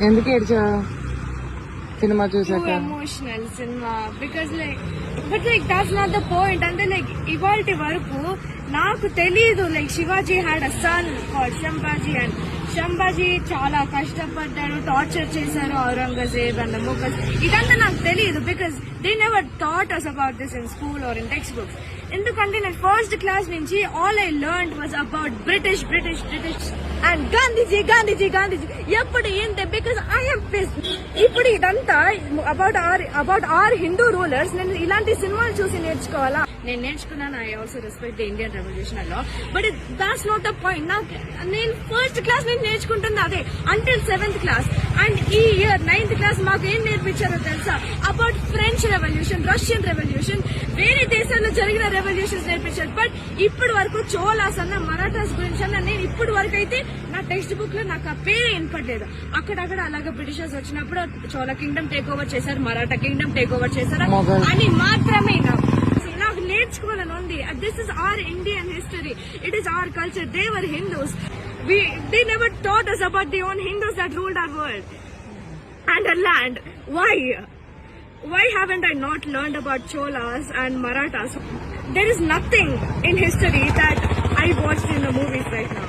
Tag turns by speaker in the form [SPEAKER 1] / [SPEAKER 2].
[SPEAKER 1] ఎందుకు ఏడ్చా సినిమా చూసాక?
[SPEAKER 2] Emotional cinema because but that's not the point. అంటే ఇవాల్టి వరకు నాకు తెలీదు Shivaji had a son called Sambhaji and Sambhaji చాలా కష్టపడ్డాడు, టార్చర్ చేశారు ఔరంగజేబ్ అండ్ ముఘల్స్. ఇదంతా నాకు తెలియదు because they never thought us about this in school or in textbooks. ఎందుకంటే నేను ఫస్ట్ క్లాస్ నుంచి all I learn was about British British British and Gandhiji Gandhiji Gandhiji. ఎప్పుడు ఏంటి బికాస్ ఐఎమ్ పిస్డ్. ఇప్పుడు ఇదంతా అబౌట్ ఆర్ హిందూ రూలర్స్. నేను ఇలాంటి సినిమాలు చూసి నేర్చుకోవాలా? నేను నేర్చుకున్నాను. I also respect the Indian revolution law, but that's not the point. నేను ఫస్ట్ క్లాస్ నుంచి నేర్చుకుంటుంది అదే అంటిల్ 7th క్లాస్. అండ్ ఈ ఇయర్ 9th క్లాస్ మాకు ఏం నేర్పించారో తెలుసా? About French revolution, Russian revolution, వేరే దేశాల్లో జరిగిన రెవల్యూషన్స్ నేర్పించారు. బట్ ఇప్పటి వరకు చోళాస్ అన్న మరాఠాస్ గురించి అన్న నేను ఇప్పటి వరకు అయితే నా టెక్స్ట్ బుక్ లో నాకు ఆ పేరే వినపడలేదు. అక్కడక్కడ అలాగే బ్రిటిషర్స్ వచ్చినప్పుడు చోళ కింగ్డమ్ టేక్ ఓవర్ చేశారు, మరాఠా కింగ్డమ్ టేక్ ఓవర్ చేశారు అని మాత్రమే నాకు నేర్చుకోవాలని ఉంది. This is our Indian history, it is our culture. They were Hindus. They never taught us about the own Hindus that ruled our world and our land. Why haven't I not learned about Cholas and Marathas? There is nothing in history that I watched in the movies right now.